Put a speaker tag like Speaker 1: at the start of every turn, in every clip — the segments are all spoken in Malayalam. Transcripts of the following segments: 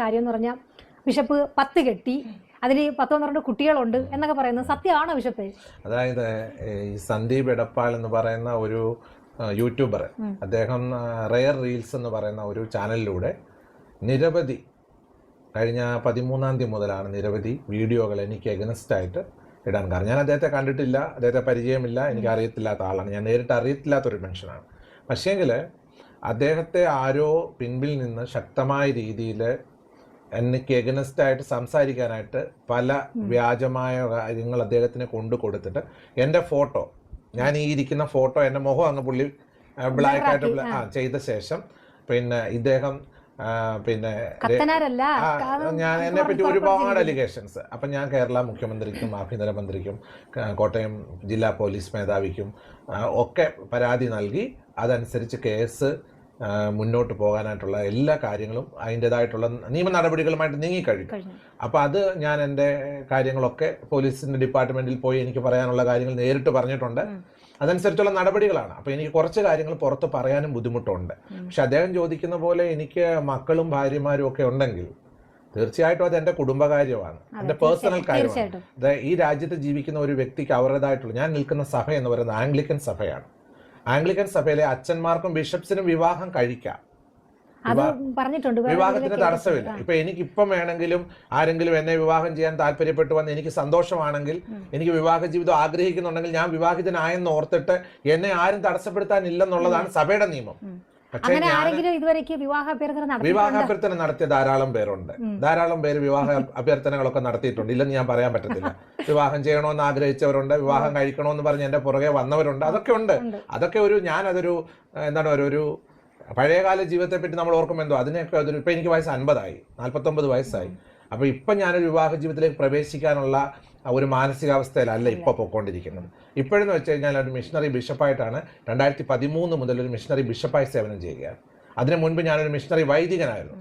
Speaker 1: കാര്യം എന്ന് പറഞ്ഞാൽ ബിഷപ്പ് 10 കെട്ടി, അതിൽ 10-12 കുട്ടികളുണ്ട് എന്നൊക്കെ പറയുന്നത് സത്യമാണോ ബിഷപ്പേ?
Speaker 2: അതായത് ഈ സന്ദീപ് എടപ്പാൾ എന്ന് പറയുന്ന ഒരു യൂട്യൂബർ, അദ്ദേഹം റെയർ റീൽസ് എന്ന് പറയുന്ന ഒരു ചാനലിലൂടെ നിരവധി കഴിഞ്ഞ 13-ാം തീയതി മുതലാണ് നിരവധി വീഡിയോകൾ എനിക്ക് എഗനസ്റ്റായിട്ട് ഇടാൻ കാരണം. ഞാൻ അദ്ദേഹത്തെ കണ്ടിട്ടില്ല, അദ്ദേഹത്തെ പരിചയമില്ല, എനിക്ക് അറിയത്തില്ലാത്ത ആളാണ്, ഞാൻ നേരിട്ട് അറിയത്തില്ലാത്തൊരു മനുഷ്യനാണ്. പക്ഷേങ്കിൽ അദ്ദേഹത്തെ ആരോ പിൻപിൽ നിന്ന് ശക്തമായ രീതിയിൽ എനിക്ക് എഗനസ്റ്റായിട്ട് സംസാരിക്കാനായിട്ട് പല വ്യാജമായ കാര്യങ്ങൾ അദ്ദേഹത്തിന് കൊണ്ടു കൊടുത്തിട്ട് എൻ്റെ ഫോട്ടോ, ഞാൻ ഈ ഇരിക്കുന്ന ഫോട്ടോ, എൻ്റെ മുഖം അങ്ങ് പുള്ളി ബ്ലാക്കായിട്ട് ചെയ്ത ശേഷം പിന്നെ ഇദ്ദേഹം പിന്നെ ഞാൻ എന്നെ പറ്റി ഒരുപാട് അലിഗേഷൻസ്. അപ്പം ഞാൻ കേരള മുഖ്യമന്ത്രിക്കും ആഭ്യന്തരമന്ത്രിക്കും കോട്ടയം ജില്ലാ പോലീസ് മേധാവിക്കും ഒക്കെ പരാതി നൽകി അതനുസരിച്ച് കേസ് മുന്നോട്ട് പോകാനായിട്ടുള്ള എല്ലാ കാര്യങ്ങളും അതിൻ്റെതായിട്ടുള്ള നിയമ നടപടികളുമായിട്ട് നീങ്ങിക്കഴിഞ്ഞു. അപ്പോൾ അത് ഞാൻ എൻ്റെ കാര്യങ്ങളൊക്കെ പോലീസിൻ്റെ ഡിപ്പാർട്ട്മെൻറ്റിൽ പോയി എനിക്ക് പറയാനുള്ള കാര്യങ്ങൾ നേരിട്ട് പറഞ്ഞിട്ടുണ്ട്. അതനുസരിച്ചുള്ള നടപടികളാണ്. അപ്പോൾ എനിക്ക് കുറച്ച് കാര്യങ്ങൾ പുറത്ത് പറയാനും ബുദ്ധിമുട്ടുണ്ട്. പക്ഷെ അദ്ദേഹം ചോദിക്കുന്ന പോലെ എനിക്ക് മക്കളും ഭാര്യമാരും ഒക്കെ ഉണ്ടെങ്കിൽ തീർച്ചയായിട്ടും അത് എൻ്റെ കുടുംബകാര്യമാണ്, എൻ്റെ പേഴ്സണൽ കാര്യമാണ്. ഈ രാജ്യത്ത് ജീവിക്കുന്ന ഒരു വ്യക്തിക്ക് അവരുടേതായിട്ടുള്ള, ഞാൻ നിൽക്കുന്ന സഭ എന്ന് പറയുന്നത് ആംഗ്ലിക്കൻ സഭയാണ്. ആംഗ്ലിക്കൻ സഭയിലെ അച്ഛന്മാർക്കും ബിഷപ്സിനും വിവാഹം കഴിക്കാം, വിവാഹത്തിന് തടസ്സമില്ല. ഇപ്പൊ എനിക്കിപ്പം വേണമെങ്കിലും ആരെങ്കിലും എന്നെ വിവാഹം ചെയ്യാൻ താല്പര്യപ്പെട്ടു വന്ന് എനിക്ക് സന്തോഷമാണെങ്കിൽ, എനിക്ക് വിവാഹ ജീവിതം ആഗ്രഹിക്കുന്നുണ്ടെങ്കിൽ, ഞാൻ വിവാഹിതനായെന്ന് ഓർത്തിട്ട് എന്നെ ആരും തടസ്സപ്പെടുത്താനില്ലെന്നുള്ളതാണ് സഭയുടെ നിയമം. പക്ഷേ വിവാഹാഭ്യർത്ഥന നടത്തിയ ധാരാളം പേരുണ്ട്, ധാരാളം പേര് വിവാഹ അഭ്യർത്ഥനകളൊക്കെ നടത്തിയിട്ടുണ്ട്, ഇല്ലെന്ന് ഞാൻ പറയാൻ പറ്റത്തില്ല. വിവാഹം ചെയ്യണമെന്ന് ആഗ്രഹിച്ചവരുണ്ട്, വിവാഹം കഴിക്കണമെന്ന് പറഞ്ഞ് എൻ്റെ പുറകെ വന്നവരുണ്ട്, അതൊക്കെ ഉണ്ട്. അതൊക്കെ ഞാനതൊരു എന്താണ് ഒരു പഴയകാല ജീവിതത്തെ പറ്റി നമ്മൾ ഓർക്കുമ്പോൾ എന്തോ അതിനെയൊക്കെ അതൊരു, ഇപ്പം എനിക്ക് വയസ്സ് 50 49 വയസ്സായി. അപ്പോൾ ഇപ്പം ഞാനൊരു വിവാഹ ജീവിതത്തിലേക്ക് പ്രവേശിക്കാനുള്ള ഒരു മാനസികാവസ്ഥയിലല്ല ഇപ്പോൾ പൊയ്ക്കൊണ്ടിരിക്കുന്നത്. ഇപ്പോഴെന്ന് വെച്ച് കഴിഞ്ഞാൽ ഒരു മിഷണറി ബിഷപ്പായിട്ടാണ് 2013 മുതൽ ഒരു മിഷണറി ബിഷപ്പായി സേവനം ചെയ്യുകയാണ്. അതിനു മുൻപ് ഞാനൊരു മിഷണറി വൈദികനായിരുന്നു.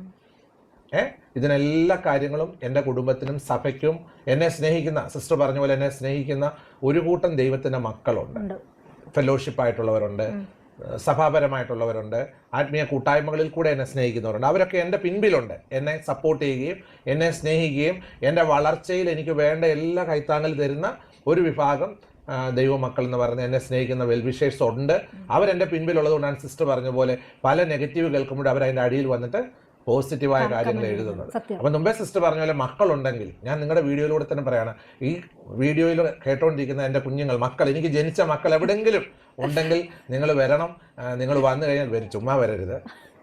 Speaker 2: ഇതിനെല്ലാ കാര്യങ്ങളും എൻ്റെ കുടുംബത്തിനും സഭയ്ക്കും എന്നെ സ്നേഹിക്കുന്ന, സിസ്റ്റർ പറഞ്ഞ പോലെ എന്നെ സ്നേഹിക്കുന്ന ഒരു കൂട്ടം ദൈവത്തിൻ്റെ മക്കളുണ്ട്, ഫെലോഷിപ്പായിട്ടുള്ളവരുണ്ട്, സഭാപരമായിട്ടുള്ളവരുണ്ട്, ആത്മീയ കൂട്ടായ്മകളിൽ കൂടെ എന്നെ സ്നേഹിക്കുന്നവരുണ്ട്. അവരൊക്കെ എൻ്റെ പിൻപിലുണ്ട്, എന്നെ സപ്പോർട്ട് ചെയ്യുകയും എന്നെ സ്നേഹിക്കുകയും എൻ്റെ വളർച്ചയിൽ എനിക്ക് വേണ്ട എല്ലാ കൈത്താങ്ങൽ തരുന്ന ഒരു വിഭാഗം ദൈവമക്കൾ എന്ന് പറയുന്നത് എന്നെ സ്നേഹിക്കുന്ന വെൽവിഷേഴ്സ് ഉണ്ട്. അവരെൻ്റെ പിൻപിലുള്ളതുകൊണ്ടാണ് സിസ്റ്റർ പറഞ്ഞ പോലെ പല നെഗറ്റീവ് കേൾക്കുമ്പോൾ അവരതിൻ്റെ അടിയിൽ വന്നിട്ട് പോസിറ്റീവായ കാര്യങ്ങൾ എഴുതുന്നത്. അപ്പം മുമ്പേ സിസ്റ്റർ പറഞ്ഞ പോലെ മക്കളുണ്ടെങ്കിൽ, ഞാൻ നിങ്ങളുടെ വീഡിയോയിലൂടെ തന്നെ പറയാണ്, ഈ വീഡിയോയിൽ കേട്ടോണ്ടിരിക്കുന്ന എൻ്റെ കുഞ്ഞുങ്ങൾ, മക്കൾ, എനിക്ക് ജനിച്ച മക്കൾ എവിടെയെങ്കിലും ഉണ്ടെങ്കിൽ നിങ്ങൾ വരണം. നിങ്ങൾ വന്നു കഴിഞ്ഞാൽ വരും, ചുമ്മാ വരരുത്.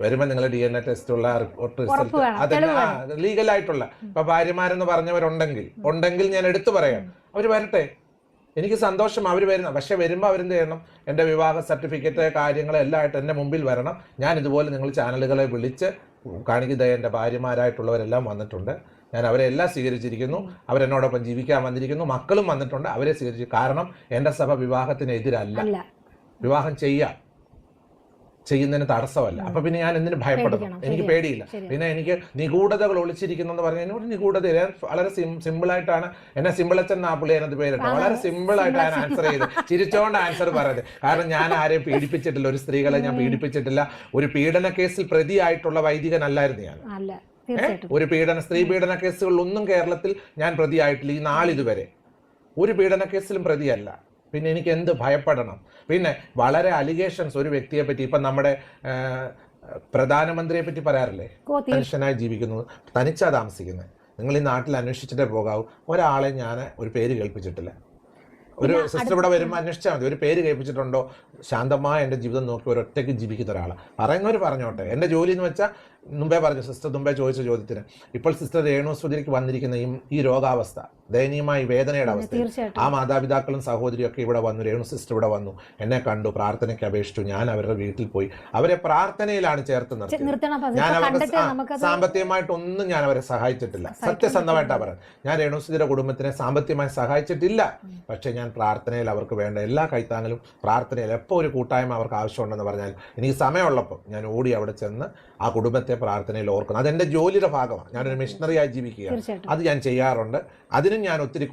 Speaker 2: വരുമ്പോൾ നിങ്ങൾ DNA ടെസ്റ്റുള്ള റിപ്പോർട്ട് റിസൾട്ട് അതെല്ലാം ലീഗലായിട്ടുള്ള, ഇപ്പം ഭാര്യമാരെന്ന് പറഞ്ഞവരുണ്ടെങ്കിൽ ഞാൻ എടുത്തു പറയാം, അവർ വരട്ടെ, എനിക്ക് സന്തോഷം അവർ വരുന്ന. പക്ഷെ വരുമ്പോൾ അവരെന്ത് ചെയ്യണം, എൻ്റെ വിവാഹ സർട്ടിഫിക്കറ്റ് കാര്യങ്ങളെല്ലാം ആയിട്ട് എൻ്റെ മുമ്പിൽ വരണം. ഞാൻ ഇതുപോലെ നിങ്ങൾ ചാനലുകളെ വിളിച്ച് കാണിക്കുന്ന എൻ്റെ ഭാര്യമാരായിട്ടുള്ളവരെല്ലാം വന്നിട്ടുണ്ട്, ഞാൻ അവരെ എല്ലാം സ്വീകരിച്ചിരിക്കുന്നു, അവരെന്നോടൊപ്പം ജീവിക്കാൻ വന്നിരിക്കുന്നു, മക്കളും വന്നിട്ടുണ്ട്, അവരെ സ്വീകരിച്ചു. കാരണം എൻ്റെ സഭ വിവാഹത്തിനെതിരല്ല, വിവാഹം ചെയ്യുന്നതിന് തടസ്സമല്ല. അപ്പൊ പിന്നെ ഞാൻ എന്തിനു ഭയപ്പെടണം? എനിക്ക് പേടിയില്ല. പിന്നെ എനിക്ക് നിഗൂഢതകൾ ഒളിച്ചിരിക്കുന്നു എന്ന് പറഞ്ഞാൽ എന്നോട് നിഗൂഢത വളരെ സിമ്പിളായിട്ടാണ്, എന്നെ സിമ്പിളച്ചൻ എന്നാ പുള്ളി അതിനകത്ത് പേരിട്ടു. വളരെ സിമ്പിളായിട്ടാണ് ആൻസർ ചെയ്ത്, ചിരിച്ചോണ്ട് ആൻസർ പറയുന്നത്. കാരണം ഞാൻ ആരെയും പീഡിപ്പിച്ചിട്ടില്ല, ഒരു സ്ത്രീകളെ ഞാൻ പീഡിപ്പിച്ചിട്ടില്ല. ഒരു പീഡന കേസിൽ പ്രതിയായിട്ടുള്ള വൈദികനല്ലായിരുന്നു ഞാൻ. ഒരു സ്ത്രീ പീഡന കേസുകളിലൊന്നും കേരളത്തിൽ ഞാൻ പ്രതിയായിട്ടില്ല ഈ നാളിതുവരെ. ഒരു പീഡന കേസിലും പ്രതിയല്ല. പിന്നെ എനിക്ക് എന്ത് ഭയപ്പെടണം? പിന്നെ വളരെ അലിഗേഷൻസ് ഒരു വ്യക്തിയെ പറ്റി, ഇപ്പം നമ്മുടെ പ്രധാനമന്ത്രിയെ പറ്റി പറയാറില്ലേ, മനുഷ്യനായി ജീവിക്കുന്നത്, തനിച്ചാ താമസിക്കുന്നത്, നിങ്ങൾ ഈ നാട്ടിൽ അന്വേഷിച്ചിട്ടേ പോകാവൂ. ഒരാളെ ഞാൻ ഒരു പേര് കേൾപ്പിച്ചിട്ടില്ല. ഒരു സിസ്റ്റർ ഇവിടെ വരുമ്പോൾ അന്വേഷിച്ചാൽ മതി, ഒരു പേര് കേൾപ്പിച്ചിട്ടുണ്ടോ? ശാന്തമായ എൻ്റെ ജീവിതം നോക്കി ഒരൊറ്റയ്ക്ക് ജീവിക്കുന്ന ഒരാളാണ്. പറയുന്നവർ പറഞ്ഞോട്ടെ. എൻ്റെ ജോലി എന്ന് വെച്ചാൽ മുമ്പേ പറഞ്ഞു, സിസ്റ്റർ മുമ്പേ ചോദിച്ച ചോദ്യത്തിന്, ഇപ്പോൾ സിസ്റ്റർ രേണുസുതിക്ക് വന്നിരിക്കുന്ന ഈ രോഗാവസ്ഥ, ദയനീയമായ വേദനയുടെ അവസ്ഥ, ആ മാതാപിതാക്കളും സഹോദരിയും ഒക്കെ ഇവിടെ വന്നു, രേണു സിസ്റ്റർ ഇവിടെ വന്നു, എന്നെ കണ്ടു, പ്രാർത്ഥനയ്ക്ക് അപേക്ഷിച്ചു. ഞാൻ അവരുടെ വീട്ടിൽ പോയി അവരെ പ്രാർത്ഥനയിലാണ് ചേർത്ത് നിർത്തിയത്. ഞാൻ അവർക്ക് സാമ്പത്തികമായിട്ടൊന്നും ഞാൻ അവരെ സഹായിച്ചിട്ടില്ല, സത്യസന്ധമായിട്ടാണ് പറയുന്നത്. ഞാൻ രേണുസുതിയുടെ കുടുംബത്തിനെ സാമ്പത്തികമായി സഹായിച്ചിട്ടില്ല. പക്ഷേ ഞാൻ പ്രാർത്ഥനയിൽ അവർക്ക് വേണ്ട എല്ലാ കൈത്താങ്ങലും, പ്രാർത്ഥനയിൽ എപ്പോൾ ഒരു കൂട്ടായ്മ അവർക്ക് ആവശ്യമുണ്ടെന്ന് പറഞ്ഞാൽ എനിക്ക് സമയമുള്ളപ്പോൾ ഞാൻ ഓടി അവിടെ ചെന്ന് ആ കുടുംബത്തെ പ്രാർത്ഥനയിൽ ഓർക്കണം. അതെന്റെ ജോലിയുടെ ഭാഗമാണ്. ഞാനൊരു മിഷണറിയായി ജീവിക്കുക, അത് ഞാൻ ചെയ്യാറുണ്ട്. അതിനും ഞാൻ ഒത്തിരി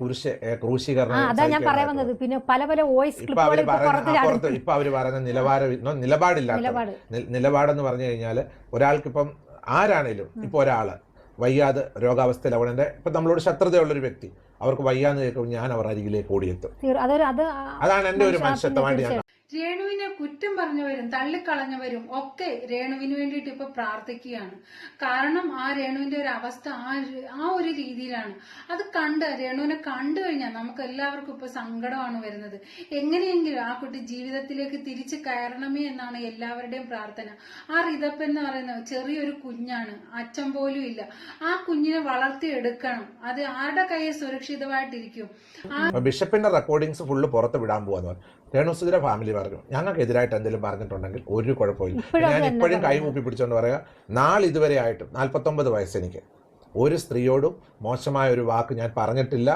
Speaker 2: ക്രൂശീകരണം. ഇപ്പൊ അവര് പറയുന്ന നിലപാടില്ലാത്ത നിലപാടെന്ന് പറഞ്ഞു കഴിഞ്ഞാൽ, ഒരാൾക്കിപ്പം ആരാണേലും, ഇപ്പൊ ഒരാള് വയ്യാതെ രോഗാവസ്ഥയിൽ അവനെ ഇപ്പം നമ്മളോട് ശത്രുതയുള്ളൊരു വ്യക്തി അവർക്ക് വയ്യാന്ന് കേൾക്കുമ്പോൾ ഞാൻ അവർ അരികിലേക്ക് ഓടിയെത്തും. അതാണ് എൻ്റെ ഒരു മനുഷ്യത്വമായിട്ട് ഞാൻ.
Speaker 3: രേണുവിനെ കുറ്റം പറഞ്ഞവരും തള്ളിക്കളഞ്ഞവരും ഒക്കെ രേണുവിന് വേണ്ടിയിട്ട് ഇപ്പൊ പ്രാർത്ഥിക്കുകയാണ്. കാരണം ആ രേണുവിന്റെ ഒരു അവസ്ഥ ആ ഒരു രീതിയിലാണ്. അത് രേണുവിനെ കണ്ടു കഴിഞ്ഞാൽ നമുക്ക് എല്ലാവർക്കും ഇപ്പൊ സങ്കടമാണ് വരുന്നത്. എങ്ങനെയെങ്കിലും ആ കുട്ടി ജീവിതത്തിലേക്ക് തിരിച്ചു കയറണമേ എന്നാണ് എല്ലാവരുടെയും പ്രാർത്ഥന. ആ റിതപ്പ് എന്ന് പറയുന്നത് ചെറിയൊരു കുഞ്ഞാണ്, അച്ഛൻ പോലും ഇല്ല. ആ കുഞ്ഞിനെ വളർത്തിയെടുക്കണം. അത് ആരുടെ കയ്യിൽ സുരക്ഷിതമായിട്ടിരിക്കും.
Speaker 2: ബിഷപ്പിന്റെ റെക്കോർഡിങ്സ് ഫുള്ള് പുറത്ത് വിടാൻ പോവാന്ന് പറഞ്ഞു. രേണുസുധിയുടെ ഫാമിലി പറഞ്ഞു ഞങ്ങൾക്ക് എതിരായിട്ട് എന്തെങ്കിലും പറഞ്ഞിട്ടുണ്ടെങ്കിൽ ഒരു കുഴപ്പമില്ല. ഞാൻ ഇപ്പോഴും കൈ കൂപ്പി പിടിച്ചോണ്ട് പറയാ, നാളിതുവരെ ആയിട്ടും 49 വയസ്സെനിക്ക് ഒരു സ്ത്രീയോടും മോശമായ ഒരു വാക്ക് ഞാൻ പറഞ്ഞിട്ടില്ല.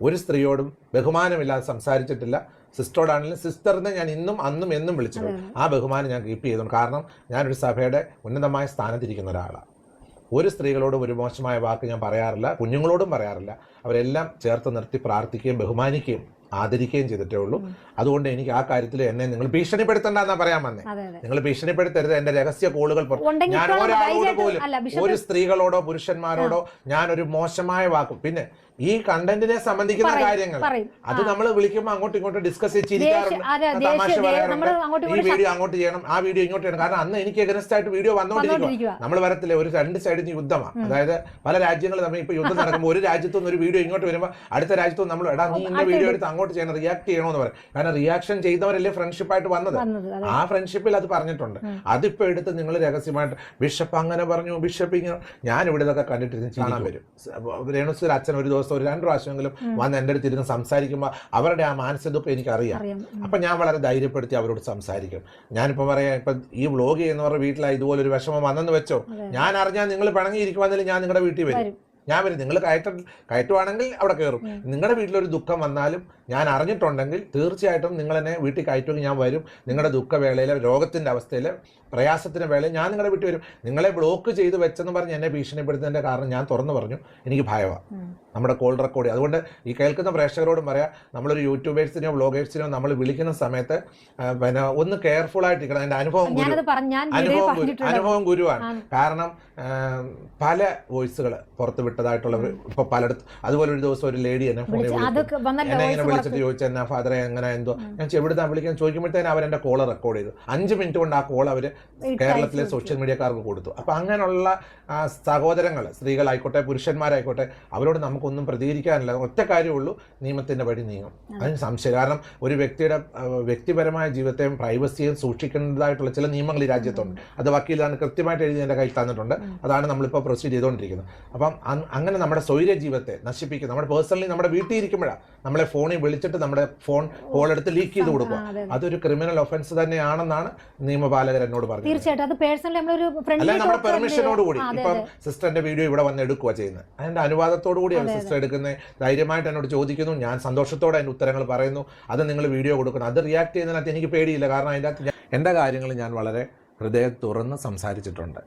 Speaker 2: ഒരു സ്ത്രീയോടും ബഹുമാനമില്ലാതെ സംസാരിച്ചിട്ടില്ല. സിസ്റ്ററോടാണെങ്കിലും സിസ്റ്ററിനെ ഞാൻ ഇന്നും അന്നും എന്നും വിളിച്ചിട്ടുണ്ട്. ആ ബഹുമാനം ഞാൻ കീപ്പ് ചെയ്തു. കാരണം ഞാനൊരു സഭയുടെ ഉന്നതമായ സ്ഥാനത്തിരിക്കുന്ന ഒരാളാണ്. ഒരു സ്ത്രീകളോടും ഒരു മോശമായ വാക്ക് ഞാൻ പറയാറില്ല, കുഞ്ഞുങ്ങളോടും പറയാറില്ല. അവരെല്ലാം ചേർത്ത് നിർത്തി പ്രാർത്ഥിക്കുകയും ബഹുമാനിക്കുകയും ആദരിക്കുകയും ചെയ്തിട്ടേ ഉള്ളൂ. അതുകൊണ്ട് എനിക്ക് ആ കാര്യത്തിൽ എന്നെ നിങ്ങൾ ഭീഷണിപ്പെടുത്തണ്ടെന്നാ പറയാൻ വന്നേ. നിങ്ങൾ ഭീഷണിപ്പെടുത്തരുത്. എന്റെ രഹസ്യ കോളുകൾ ഞാൻ ഒരാളോട് പോലും ഒരു സ്ത്രീകളോടോ പുരുഷന്മാരോടോ ഞാനൊരു മോശമായ വാക്കും പിന്നെ ഈ കണ്ടന്റിനെ സംബന്ധിക്കുന്ന കാര്യങ്ങൾ അത് നമ്മൾ വിളിക്കുമ്പോൾ അങ്ങോട്ടും ഇങ്ങോട്ടും ഡിസ്കസ് ചെയ്തിരിക്കാറുണ്ട്, തമാശ പറയാറുണ്ട്. ഈ വീഡിയോ അങ്ങോട്ട് ചെയ്യണം, ആ വീഡിയോ ഇങ്ങോട്ട് ചെയ്യണം. കാരണം അന്ന് എനിക്ക് എഗനസ്റ്റ് ആയിട്ട് വീഡിയോ വന്നുകൊണ്ടിരിക്കുക. നമ്മൾ വരത്തില്ല, ഒരു രണ്ട് സൈഡിൽ യുദ്ധമാണ്. അതായത് പല രാജ്യങ്ങൾ തമ്മിൽ ഇപ്പൊ യുദ്ധം നടക്കുമ്പോൾ ഒരു രാജ്യത്തുനിന്ന് ഒരു വീഡിയോ ഇങ്ങോട്ട് വരുമ്പോൾ അടുത്ത രാജ്യത്തുനിന്ന് നമ്മൾ എടാ നീ ഇന്ന വീഡിയോ എടുത്ത് അങ്ങോട്ട് ചെയ്യണം, റിയാക്ട് ചെയ്യണമെന്ന് പറയും. കാരണം റിയാക്ഷൻ ചെയ്തവരല്ലേ ഫ്രണ്ട്ഷിപ്പായിട്ട് വന്നത്. ആ ഫ്രണ്ട്ഷിപ്പിൽ അത് പറഞ്ഞിട്ടുണ്ട്. അതിപ്പോ എടുത്ത് നിങ്ങൾ രഹസ്യമായിട്ട് ബിഷപ്പ് അങ്ങനെ പറഞ്ഞു, ബിഷപ്പ് ഇങ്ങനെ. ഞാൻ ഇവിടെ ഇതൊക്കെ കണ്ടിട്ടിരുന്ന് കാണാൻ വരും. രേണുസുധിയുടെ അച്ഛൻ ഒരു ദിവസം ഒരു 2 പ്രാവശ്യമെങ്കിലും വന്ന് എൻ്റെ അടുത്ത് ഇരുന്ന് സംസാരിക്കുമ്പോൾ അവരുടെ ആ മാനസികത്വം എനിക്കറിയാം. അപ്പൊ ഞാൻ വളരെ ധൈര്യപ്പെടുത്തി അവരോട് സംസാരിക്കും. ഞാനിപ്പോ പറയാം, ഇപ്പൊ ഈ വ്ലോഗ് ചെയ്യുന്നവരുടെ വീട്ടിലായി ഇതുപോലെ ഒരു വിഷമം വന്നെന്ന് വെച്ചോ, ഞാൻ അറിഞ്ഞാൽ നിങ്ങൾ പിണങ്ങിയിരിക്കുവാണെങ്കിൽ ഞാൻ നിങ്ങളുടെ വീട്ടിൽ വരും. ഞാൻ വരും. നിങ്ങൾ കയറ്റുവാണെങ്കിൽ അവിടെ കയറും. നിങ്ങളുടെ വീട്ടിലൊരു ദുഃഖം വന്നാലും ഞാൻ അറിഞ്ഞിട്ടുണ്ടെങ്കിൽ തീർച്ചയായിട്ടും നിങ്ങൾ എന്നെ വീട്ടിൽ കയറ്റുമെങ്കിൽ ഞാൻ വരും. നിങ്ങളുടെ ദുഃഖവേളയിലെ രോഗത്തിൻ്റെ അവസ്ഥയിൽ പ്രയാസത്തിൻ്റെ വേളയിൽ ഞാൻ നിങ്ങളുടെ വീട്ടിൽ വരും. നിങ്ങളെ ബ്ലോക്ക് ചെയ്ത് വെച്ചെന്ന് പറഞ്ഞ് എന്നെ ഭീഷണിപ്പെടുത്തുന്നതിൻ്റെ കാരണം ഞാൻ തുറന്നു പറഞ്ഞു, എനിക്ക് ഭയമാണ് നമ്മുടെ കോൾ റെക്കോർഡ്. അതുകൊണ്ട് ഈ കേൾക്കുന്ന പ്രേക്ഷകരോടും പറയാം, നമ്മളൊരു യൂട്യൂബേഴ്സിനെയോ വ്ളോഗേഴ്സിനെയോ നമ്മൾ വിളിക്കുന്ന സമയത്ത് പിന്നെ ഒന്ന് കെയർഫുൾ ആയിട്ടിരിക്കണം. എൻ്റെ അനുഭവം ഗുരുവാണ്. കാരണം പല വോയിസുകൾ പുറത്ത് വിട്ടതായിട്ടുള്ള ഇപ്പൊ പലയിടത്തും. അതുപോലെ ഒരു ദിവസം ഒരു ലേഡി എന്നെ ഫോണിൽ എന്നെ ഇങ്ങനെ വിളിച്ചിട്ട് ചോദിച്ചു, എന്നാ ഫാദറെ എങ്ങനെ എന്തോ. ഞാൻ എവിടുന്നാ വിളിക്കാൻ ചോദിക്കുമ്പോഴത്തേനും അവരെന്റെ കോള് റെക്കോർഡ് ചെയ്തു. 5 മിനിറ്റ് കൊണ്ട് ആ കോൾ അവർ കേരളത്തിലെ സോഷ്യൽ മീഡിയക്കാർക്ക് കൊടുത്തു. അപ്പൊ അങ്ങനെയുള്ള സഹോദരങ്ങൾ, സ്ത്രീകളായിക്കോട്ടെ പുരുഷന്മാരായിക്കോട്ടെ, അവരോട് നമുക്കൊന്നും പ്രതികരിക്കാനില്ല. ഒറ്റ കാര്യമുള്ളൂ, നിയമത്തിന്റെ വഴി നീങ്ങും. അതിന് സംശയം. കാരണം ഒരു വ്യക്തിയുടെ വ്യക്തിപരമായ ജീവിതത്തെയും പ്രൈവസിയെയും സൂക്ഷിക്കേണ്ടതായിട്ടുള്ള ചില നിയമങ്ങൾ ഈ രാജ്യത്തുണ്ട്. അത് വക്കീലാണ് കൃത്യമായിട്ട് എഴുതി എൻ്റെ കയ്യിൽ തന്നിട്ടുണ്ട്. അതാണ് നമ്മളിപ്പോൾ പ്രൊസീഡ് ചെയ്തുകൊണ്ടിരിക്കുന്നത്. അപ്പം അങ്ങനെ നമ്മുടെ സ്വൈര്യ ജീവിതത്തെ നശിപ്പിക്കും. നമ്മുടെ പേഴ്സണലി നമ്മുടെ വീട്ടിൽ ഇരിക്കുമ്പോഴാണ് നമ്മളെ ഫോണിൽ വിളിച്ചിട്ട് നമ്മുടെ ഫോൺ കോൾ എടുത്ത് ലീക്ക് ചെയ്ത് കൊടുക്കുക. അതൊരു ക്രിമിനൽ ഒഫൻസ് തന്നെയാണെന്നാണ് നിയമപാലകർ എന്നോട് പറഞ്ഞത്.
Speaker 1: തീർച്ചയായിട്ടും അത് പേഴ്സണലി
Speaker 2: അല്ല, നമ്മുടെ പെർമിഷനോട് കൂടി. ഇപ്പം സിസ്റ്ററിന്റെ വീഡിയോ ഇവിടെ വന്ന് എടുക്കുക ചെയ്യുന്നത്, അതിന്റെ അനുവാദത്തോടു കൂടിയാണ് സിസ്റ്റർ എടുക്കുന്നത്. ധൈര്യമായിട്ട് എന്നോട് ചോദിക്കുന്നു, ഞാൻ സന്തോഷത്തോടെ അതിന്റെ ഉത്തരങ്ങൾ പറയുന്നു. അത് നിങ്ങൾ വീഡിയോ കൊടുക്കണം. അത് റിയാക്ട് ചെയ്യുന്നതിനകത്ത് എനിക്ക് പേടിയില്ല. കാരണം അതിൻ്റെ അകത്ത് എൻ്റെ കാര്യങ്ങൾ ഞാൻ വളരെ ഹൃദയം തുറന്ന് സംസാരിച്ചിട്ടുണ്ട്.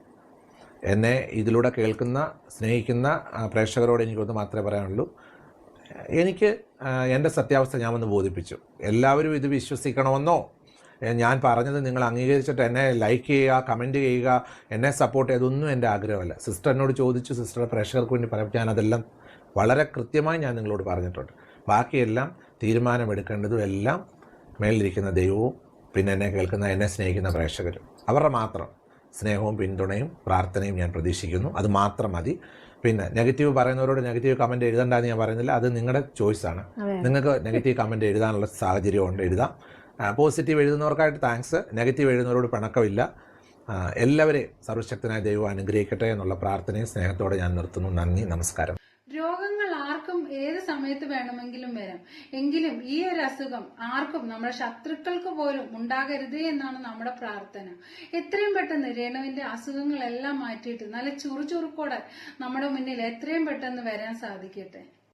Speaker 2: എന്നെ ഇതിലൂടെ കേൾക്കുന്ന സ്നേഹിക്കുന്ന പ്രേക്ഷകരോട് എനിക്കൊന്ന് മാത്രമേ പറയാനുള്ളൂ. എനിക്ക് എൻ്റെ സത്യാവസ്ഥ ഞാൻ വന്ന് ബോധിപ്പിച്ചു. എല്ലാവരും ഇത് വിശ്വസിക്കണമെന്നോ ഞാൻ പറഞ്ഞത് നിങ്ങൾ അംഗീകരിച്ചിട്ട് എന്നെ ലൈക്ക് ചെയ്യുക, കമൻറ്റ് ചെയ്യുക, എന്നെ സപ്പോർട്ട് ചെയ്തൊന്നും എൻ്റെ ആഗ്രഹമല്ല. സിസ്റ്റർ എന്നോട് ചോദിച്ചു, സിസ്റ്ററുടെ പ്രേക്ഷകർക്ക് വേണ്ടി പറയാം. ഞാനതെല്ലാം വളരെ കൃത്യമായി ഞാൻ നിങ്ങളോട് പറഞ്ഞിട്ടുണ്ട്. ബാക്കിയെല്ലാം തീരുമാനമെടുക്കേണ്ടതും എല്ലാം മേളിലിരിക്കുന്ന ദൈവവും പിന്നെ എന്നെ കേൾക്കുന്ന എന്നെ സ്നേഹിക്കുന്ന പ്രേക്ഷകരും, അവരുടെ മാത്രം സ്നേഹവും പിന്തുണയും പ്രാർത്ഥനയും ഞാൻ പ്രതീക്ഷിക്കുന്നു. അത് മാത്രം മതി. പിന്നെ നെഗറ്റീവ് പറയുന്നവരോട് നെഗറ്റീവ് കമൻറ്റ് എഴുതണ്ടെന്ന് ഞാൻ പറയുന്നില്ല. അത് നിങ്ങളുടെ ചോയ്സാണ്. നിങ്ങൾക്ക് നെഗറ്റീവ് കമൻറ്റ് എഴുതാനുള്ള സാഹചര്യമുണ്ട്, എഴുതാം. പോസിറ്റീവ് എഴുതുന്നവർക്കായിട്ട് താങ്ക്സ്. നെഗറ്റീവ് എഴുതുന്നവരോട് പിണക്കമില്ല. എല്ലാവരെയും സർവശക്തനായ ദൈവം അനുഗ്രഹിക്കട്ടെ എന്നുള്ള പ്രാർത്ഥനയും സ്നേഹത്തോടെ ഞാൻ നിർത്തുന്നു. നന്ദി, നമസ്കാരം.
Speaker 3: രോഗങ്ങൾ ആർക്കും ഏത് സമയത്ത് വേണമെങ്കിലും വരാം. എങ്കിലും ഈ ഒരു അസുഖം ആർക്കും, നമ്മുടെ ശത്രുക്കൾക്ക് പോലും ഉണ്ടാകരുത് എന്നാണ് നമ്മുടെ പ്രാർത്ഥന. എത്രയും പെട്ടെന്ന് രേണുവിന്റെ അസുഖങ്ങളെല്ലാം മാറ്റിയിട്ട് നല്ല ചുറുചുറുക്കോടെ നമ്മുടെ മുന്നിൽ എത്രയും പെട്ടെന്ന് വരാൻ സാധിക്കട്ടെ.